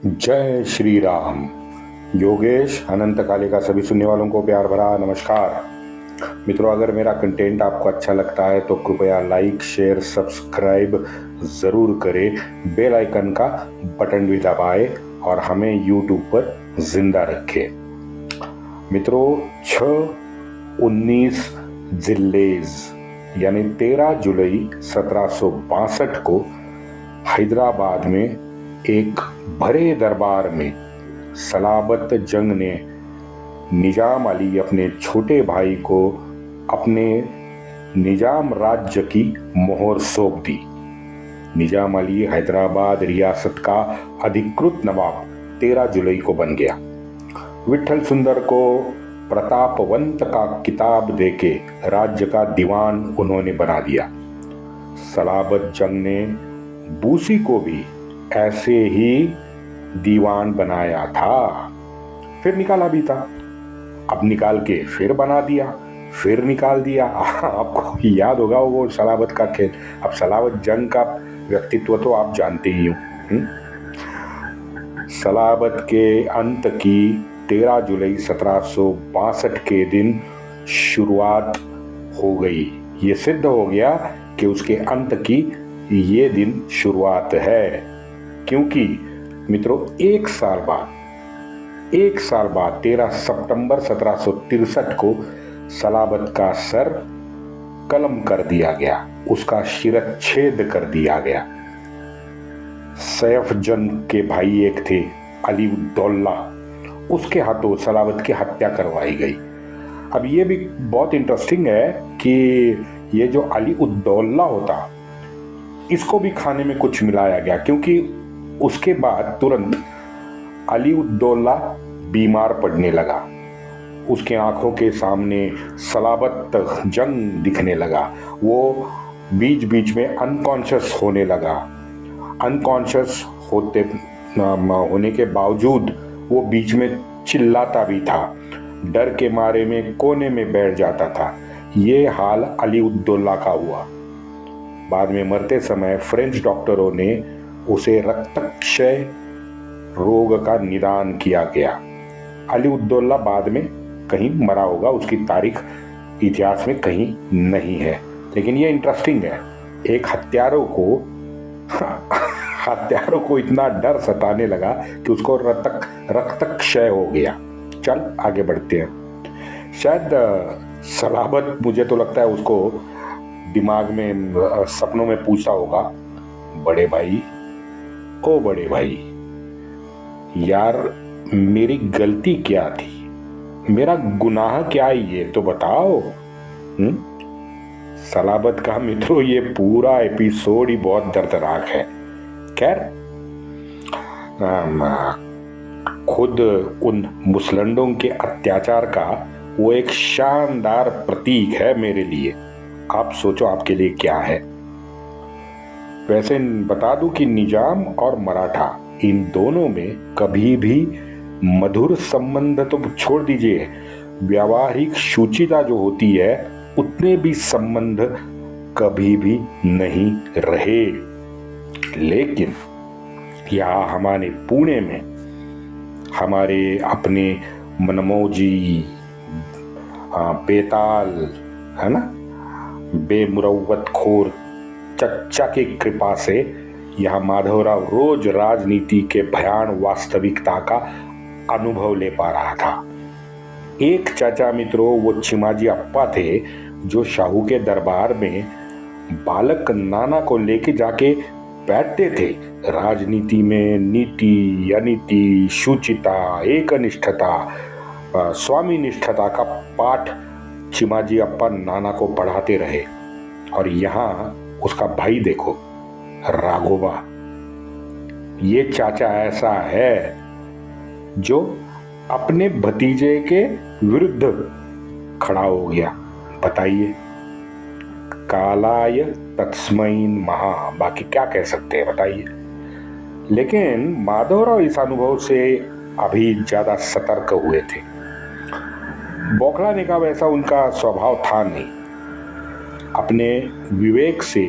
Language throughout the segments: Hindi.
जय श्री राम। योगेश अनंत कालिका सभी सुनने वालों को प्यार भरा नमस्कार। मित्रों, अगर मेरा कंटेंट आपको अच्छा लगता है तो कृपया लाइक शेयर सब्सक्राइब ज़रूर करें, बेल आइकन का बटन भी दबाएं और हमें यूट्यूब पर जिंदा रखें। मित्रों, 6-19 जिल्लेज यानी 13 जुलाई 1762 को हैदराबाद में एक भरे दरबार में सलाबत जंग ने निजाम अली अपने छोटे भाई को अपने निजाम राज्य की मोहर सौंप दी। निजाम अली हैदराबाद रियासत का अधिकृत नवाब 13 जुलाई को बन गया। विठल सुंदर को प्रतापवंत का किताब देके राज्य का दीवान उन्होंने बना दिया। सलाबत जंग ने बूसी को भी ऐसे ही दीवान बनाया था, फिर निकाला भी था। अब निकाल के फिर बना दिया, फिर निकाल दिया। आपको याद होगा वो सलाबत का खेल। अब सलाबत जंग का व्यक्तित्व तो आप जानते ही हो। सलाबत के अंत की 13 जुलाई 1762 के दिन शुरुआत हो गई। ये सिद्ध हो गया कि उसके अंत की ये दिन शुरुआत है, क्योंकि मित्रों एक साल बाद 13 सितंबर 1763 को सलाबत का सर कलम कर दिया गया, उसका शिरच्छेद कर दिया गया। सैफजंग के भाई एक थे अली उद्दौला, उसके हाथों सलाबत की हत्या करवाई गई। अब ये भी बहुत इंटरेस्टिंग है कि ये जो अली उद्दौला होता, इसको भी खाने में कुछ मिलाया गया, क्योंकि उसके बाद तुरंत अली उद्दौला बीमार पड़ने लगा। उसके आंखों के सामने सलाबत जंग दिखने लगा। वो बीच बीच में अनकॉन्शियस होने लगा। अनकॉन्शियस होने के बावजूद वो बीच में चिल्लाता भी था। डर के मारे में कोने में बैठ जाता था। ये हाल अली उद्दौला का हुआ। बाद में मरते समय फ्रेंच डॉक्टरों ने उसे रक्तक्षय रोग का निदान किया गया। अली उद्दौला बाद में कहीं मरा होगा, उसकी तारीख इतिहास में कहीं नहीं है, लेकिन ये इंटरेस्टिंग है। एक हत्यारों को इतना डर सताने लगा कि उसको रक्तक्षय हो गया। चल आगे बढ़ते हैं। शायद सलाबत, मुझे तो लगता है उसको दिमाग में सपनों में पूछा होगा, बड़े भाई ओ बड़े भाई, यार मेरी गलती क्या थी, मेरा गुनाह क्या है, ये तो बताओ। सलाबत का मित्रों ये पूरा एपिसोड ही बहुत दर्दनाक है। खैर, खुद उन मुसलंडों के अत्याचार का वो एक शानदार प्रतीक है मेरे लिए। आप सोचो आपके लिए क्या है। वैसे बता दूं कि निजाम और मराठा, इन दोनों में कभी भी मधुर संबंध तो छोड़ दीजिए, व्यावहारिक शुचिता जो होती है उतने भी संबंध कभी भी नहीं रहे। लेकिन यहाँ हमारे पुणे में हमारे अपने मनमौजी बेताल है ना, बेमुरव्वत खोर चच्चा की कृपा से यह माधवराव रोज राजनीति के भयान वास्तविकता का अनुभव ले पा रहा था। एक चाचा मित्रों वो चिमाजी अप्पा थे, जो शाहू के दरबार में बालक नाना को लेके जाके बैठते थे। राजनीति में नीति अनीति, शुचिता, एकनिष्ठता, स्वामी निष्ठता का पाठ चिमाजी अप्पा नाना को पढ़ाते रहे। और यहाँ उसका भाई देखो राघोबा, ये चाचा ऐसा है जो अपने भतीजे के विरुद्ध खड़ा हो गया। बताइए, कालाय तस्मै महा, बाकी क्या कह सकते हैं बताइए। लेकिन माधवराव इस अनुभव से अभी ज्यादा सतर्क हुए थे। बौखलाने का वैसा उनका स्वभाव था नहीं। अपने विवेक से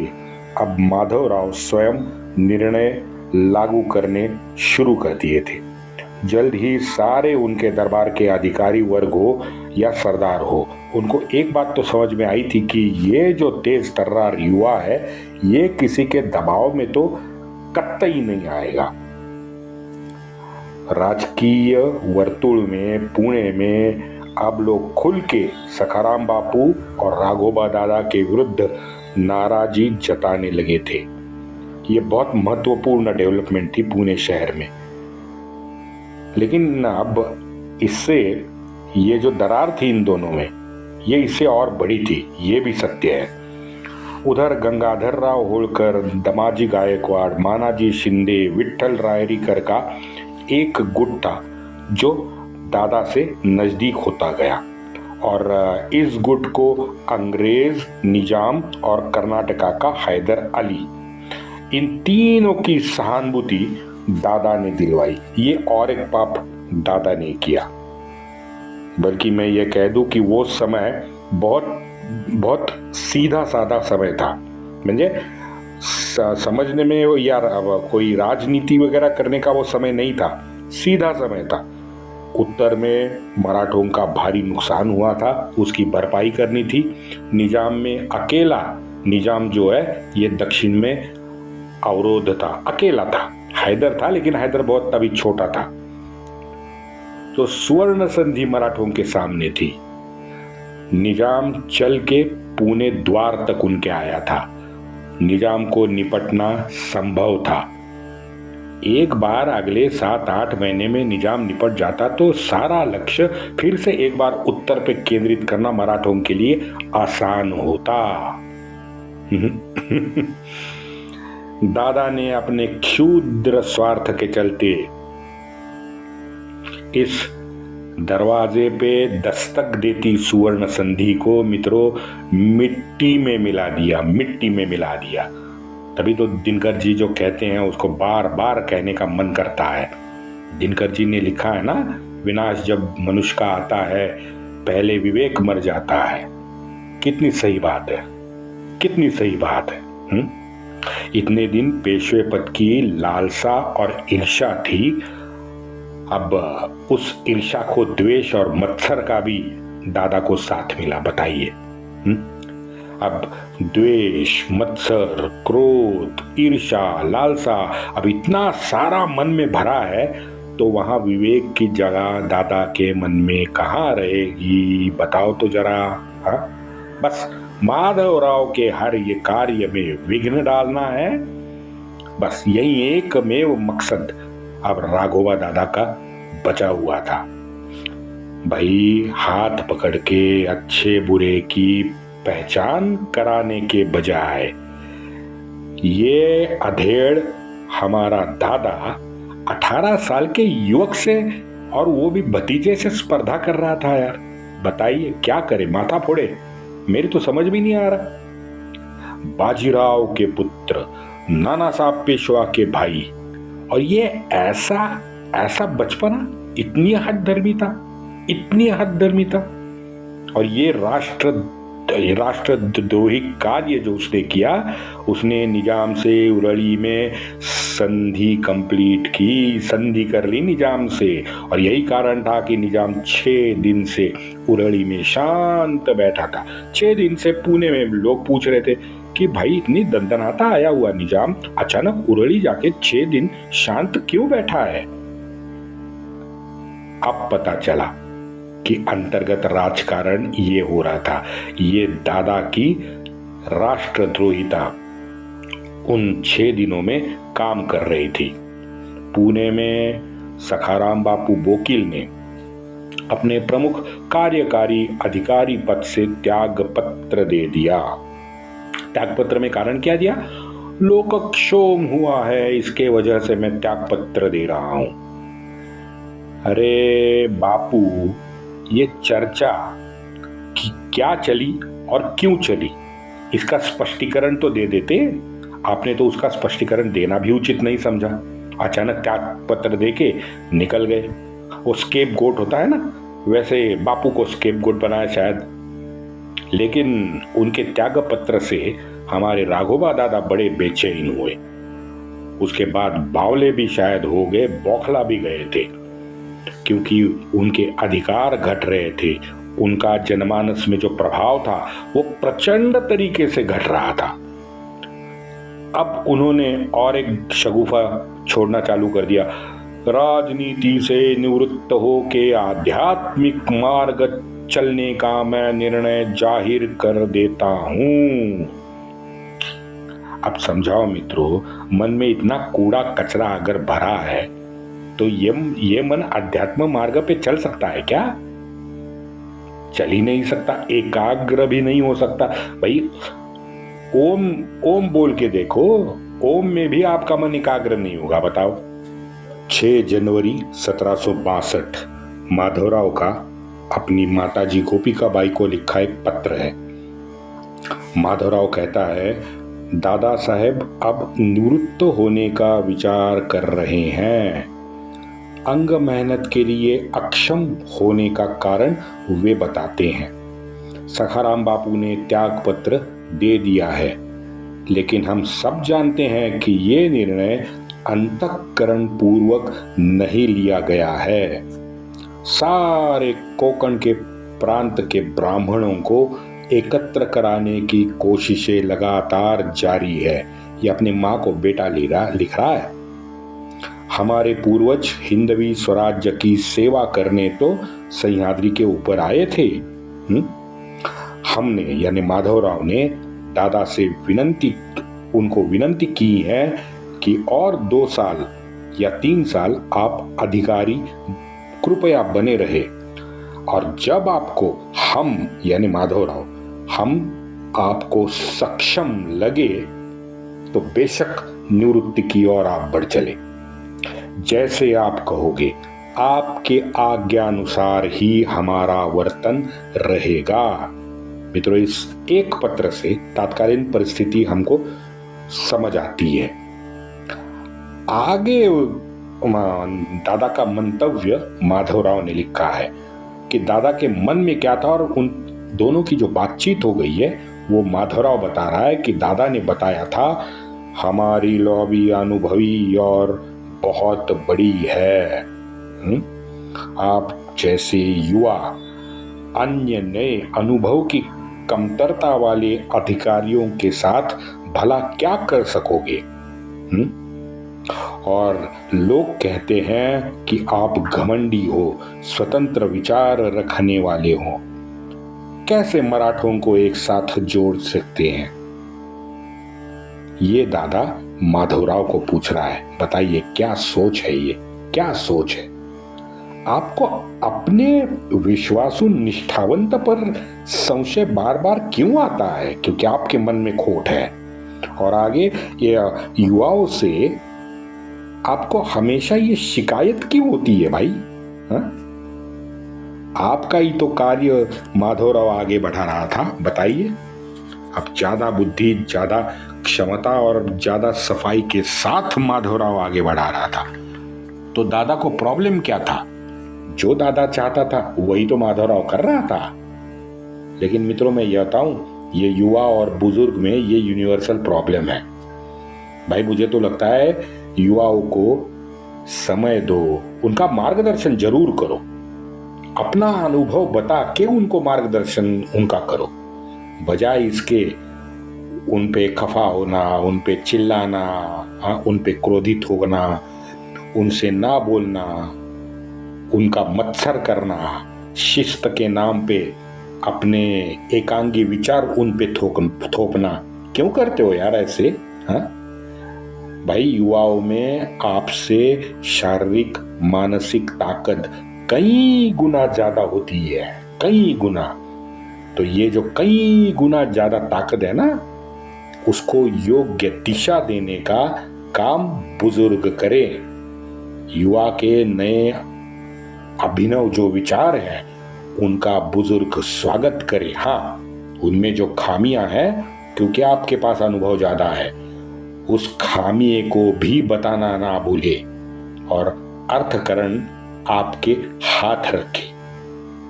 अब माधवराव स्वयं निर्णय लागू करने शुरू कर दिए थे। जल्द ही सारे उनके दरबार के अधिकारी वर्ग हो या सरदार हो, उनको एक बात तो समझ में आई थी कि ये जो तेज तर्रार युवा है, ये किसी के दबाव में तो कतई नहीं आएगा। राजकीय वर्तुल में, पुणे में अब लोग खुल के सखाराम बापू और राघोबा दादा के विरुद्ध नाराजी जताने लगे थे। ये बहुत महत्वपूर्ण डेवलपमेंट थी पुणे शहर में। लेकिन अब इससे ये जो दरार थी इन दोनों में, ये इससे और बड़ी थी, ये भी सत्य है। उधर गंगाधर राव होळकर, दमाजी गायकवाड़, मानाजी शिंदे, विठ्ठल रायरीकर का एक गुट था जो दादा से नजदीक होता गया, और इस गुट को अंग्रेज, निजाम और कर्नाटका का हैदर अली, इन तीनों की सहानुभूति दादा ने दिलवाई। ये और एक पाप दादा ने किया, बल्कि मैं ये कह दूं कि वो समय बहुत बहुत सीधा साधा समय था। म्हणजे समझने में यार कोई राजनीति वगैरह करने का वो समय नहीं था, सीधा समय था। उत्तर में मराठों का भारी नुकसान हुआ था, उसकी भरपाई करनी थी। निजाम में अकेला, निजाम जो है ये दक्षिण में अवरोध था, अकेला था। हैदर था, लेकिन हैदर बहुत तभी छोटा था। तो स्वर्ण संधि मराठों के सामने थी। निजाम चल के पुणे द्वार तक उनके आया था। निजाम को निपटना संभव था। एक बार अगले 7-8 महीने में निजाम निपट जाता तो सारा लक्ष्य फिर से एक बार उत्तर पे केंद्रित करना मराठों के लिए आसान होता। दादा ने अपने क्षुद्र स्वार्थ के चलते इस दरवाजे पे दस्तक देती सुवर्ण संधि को मित्रों मिट्टी में मिला दिया। तभी तो दिनकर जी जो कहते हैं उसको बार बार कहने का मन करता है। दिनकर जी ने लिखा है ना, विनाश जब मनुष्य का आता है पहले विवेक मर जाता है। कितनी सही बात है, कितनी सही बात है। इतने दिन पेशवे पद की लालसा और ईर्ष्या थी, अब उस ईर्ष्या को द्वेष और मत्सर का भी दादा को साथ मिला। बताइए, अब द्वेष, मत्सर, क्रोध, ईर्ष्या, लालसा, अब इतना सारा मन में भरा है, तो वहां विवेक की जगह दादा के मन में कहाँ रहेगी? बताओ तो जरा। हाँ, बस माधवराव के हर ये कार्य में विघ्न डालना है, बस यही एकमेव मकसद अब राघोबा दादा का बचा हुआ था। भाई, हाथ पकड़ के अच्छे बुरे की पहचान कराने के बजाय ये अधेड़ हमारा दादा 18 साल के युवक से, और वो भी भतीजे से स्पर्धा कर रहा था। यार बताइए क्या करे, माथा फोड़े? मेरी तो समझ भी नहीं आ रहा। बाजीराव के पुत्र, नाना साहब पेशवा के भाई, और ये ऐसा बचपना, इतनी हद धर्मी था। और ये राष्ट्रद्रोही कार्य जो उसने किया, उसने निजाम से उरली में संधि कंप्लीट की, संधि कर ली निजाम से। और यही कारण था कि निजाम 6 दिन से उरली में शांत बैठा था। 6 दिन से पुणे में लोग पूछ रहे थे कि भाई इतनी दंदनाता आया हुआ निजाम अचानक उरली जाके 6 दिन शांत क्यों बैठा है? अब पता चला कि अंतर्गत राजकारण ये हो रहा था। ये दादा की राष्ट्रद्रोहिता उन 6 दिनों में काम कर रही थी। पुणे में सखाराम बापू बोकिल ने अपने प्रमुख कार्यकारी अधिकारी पद से त्याग पत्र दे दिया। त्याग पत्र में कारण क्या दिया? लोकक्षोभ हुआ है, इसके वजह से मैं त्याग पत्र दे रहा हूं। अरे बापू, ये चर्चा कि क्या चली और क्यों चली, इसका स्पष्टीकरण तो दे देते। आपने तो उसका स्पष्टीकरण देना भी उचित नहीं समझा। अचानक त्याग पत्र देके निकल गए। वो स्केप गोट होता है ना, वैसे बापू को स्केप गोट बनाया शायद। लेकिन उनके त्याग पत्र से हमारे राघोबा दादा बड़े बेचैन हुए। उसके बाद बावले भी शायद हो गए, बौखला भी गए थे, क्योंकि उनके अधिकार घट रहे थे। उनका जनमानस में जो प्रभाव था वो प्रचंड तरीके से घट रहा था। अब उन्होंने और एक शगुफा छोड़ना चालू कर दिया, राजनीति से निवृत्त होके आध्यात्मिक मार्ग चलने का मैं निर्णय जाहिर कर देता हूं। अब समझाओ मित्रों, मन में इतना कूड़ा कचरा अगर भरा है तो ये मन अध्यात्म मार्ग पे चल सकता है क्या? चल ही नहीं सकता, एकाग्र भी नहीं हो सकता। भाई ओम ओम बोल के देखो, ओम में भी आपका मन एकाग्र नहीं होगा, बताओ। 6 जनवरी 1762 माधवराव का अपनी माताजी गोपिका बाई को लिखा एक पत्र है। माधवराव कहता है, दादा साहेब अब निवृत्त होने का विचार कर रहे हैं। अंग मेहनत के लिए अक्षम होने का कारण वे बताते हैं। सखाराम बापू ने त्याग पत्र दे दिया है, लेकिन हम सब जानते हैं कि ये निर्णय अंतःकरण पूर्वक नहीं लिया गया है। सारे कोंकण के प्रांत के ब्राह्मणों को एकत्र कराने की कोशिशें लगातार जारी है। ये अपने माँ को बेटा लिख रहा है। हमारे पूर्वज हिंदवी स्वराज्य की सेवा करने तो सह्याद्री के ऊपर आए थे। हमने यानी माधवराव ने दादा से उनको विनंती की है कि और 2 साल या 3 साल आप अधिकारी कृपया बने रहे, और जब आपको हम यानी माधवराव हम आपको सक्षम लगे तो बेशक निवृत्ति की ओर आप बढ़ चले। जैसे आप कहोगे, आपके आज्ञानुसार ही हमारा वर्तन रहेगा। मित्रों, इस एक पत्र से तात्कालीन परिस्थिति हमको समझ आती है। आगे दादा का मंतव्य माधवराव ने लिखा है कि दादा के मन में क्या था, और उन दोनों की जो बातचीत हो गई है वो माधवराव बता रहा है कि दादा ने बताया था, हमारी लॉबी अनुभवी और बहुत बड़ी है। आप जैसे युवा अन्य नए अनुभव की कमतरता वाले अधिकारियों के साथ भला क्या कर सकोगे? और लोग कहते हैं कि आप घमंडी हो, स्वतंत्र विचार रखने वाले हो, कैसे मराठों को एक साथ जोड़ सकते हैं? ये दादा माधवराव को पूछ रहा है। बताइए क्या सोच है, ये क्या सोच है? आपको अपने विश्वासु निष्ठावंत पर संशय बार बार क्यों आता है? क्योंकि आपके मन में खोट है। और आगे ये युवाओं से आपको हमेशा ये शिकायत क्यों होती है भाई? आपका ही तो कार्य माधवराव आगे बढ़ा रहा था, बताइए। अब ज्यादा बुद्धि, ज्यादा क्षमता और ज्यादा सफाई के साथ माधवराव आगे बढ़ा रहा था, तो दादा को प्रॉब्लम क्या था? जो दादा चाहता था वही तो माधवराव कर रहा था। लेकिन मित्रों, मैं यह बताऊं, ये युवा और बुजुर्ग में ये यूनिवर्सल प्रॉब्लम है भाई। मुझे तो लगता है युवाओं को समय दो, उनका मार्गदर्शन जरूर करो, अपना अनुभव बता के उनको मार्गदर्शन उनका करो, बजाय इसके उन पे खफा होना, उन पे चिल्लाना, उन पे क्रोधित होना, उनसे ना बोलना, उनका मत्सर करना, शिस्त के नाम पे अपने एकांगी विचार उन पे थोपना। क्यों करते हो यार ऐसे? भाई, युवाओं में आपसे शारीरिक मानसिक ताकत कई गुना ज्यादा होती है, कई गुना। तो ये जो कई गुना ज्यादा ताकत है ना, उसको योग्य दिशा देने का काम बुजुर्ग करे। युवा के नए अभिनव जो विचार हैं उनका बुजुर्ग स्वागत करे। हाँ, उनमें जो खामियां हैं, क्योंकि आपके पास अनुभव ज्यादा है, उस खामी को भी बताना ना भूले और अर्थकरण आपके हाथ रखे,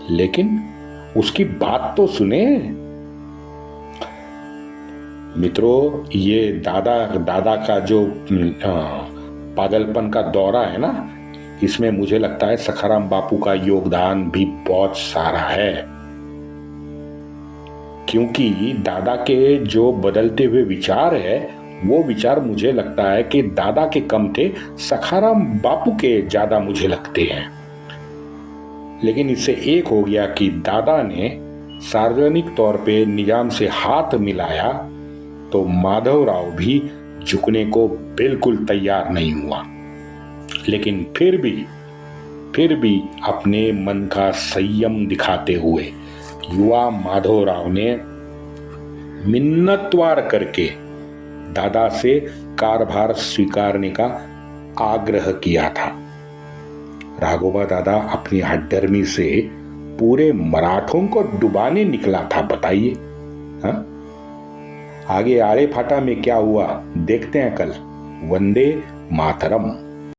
लेकिन उसकी बात तो सुने। मित्रों, ये दादा दादा का जो पागलपन का दौरा है ना, इसमें मुझे लगता है सखाराम बापू का योगदान भी बहुत सारा है। क्योंकि दादा के जो बदलते हुए विचार है, वो विचार मुझे लगता है कि दादा के कम थे, सखाराम बापू के ज्यादा मुझे लगते हैं। लेकिन इससे एक हो गया कि दादा ने सार्वजनिक तौर पे निजाम से हाथ मिलाया तो माधवराव भी झुकने को बिल्कुल तैयार नहीं हुआ। लेकिन फिर भी अपने मन का संयम दिखाते हुए युवा माधवराव ने मिन्नतवार करके दादा से कारभार स्वीकारने का आग्रह किया था। राघोबा दादा अपनी हठधर्मी से पूरे मराठों को डुबाने निकला था, बताइए। हाँ, आगे आड़े फाटा में क्या हुआ देखते हैं कल। वंदे मातरम।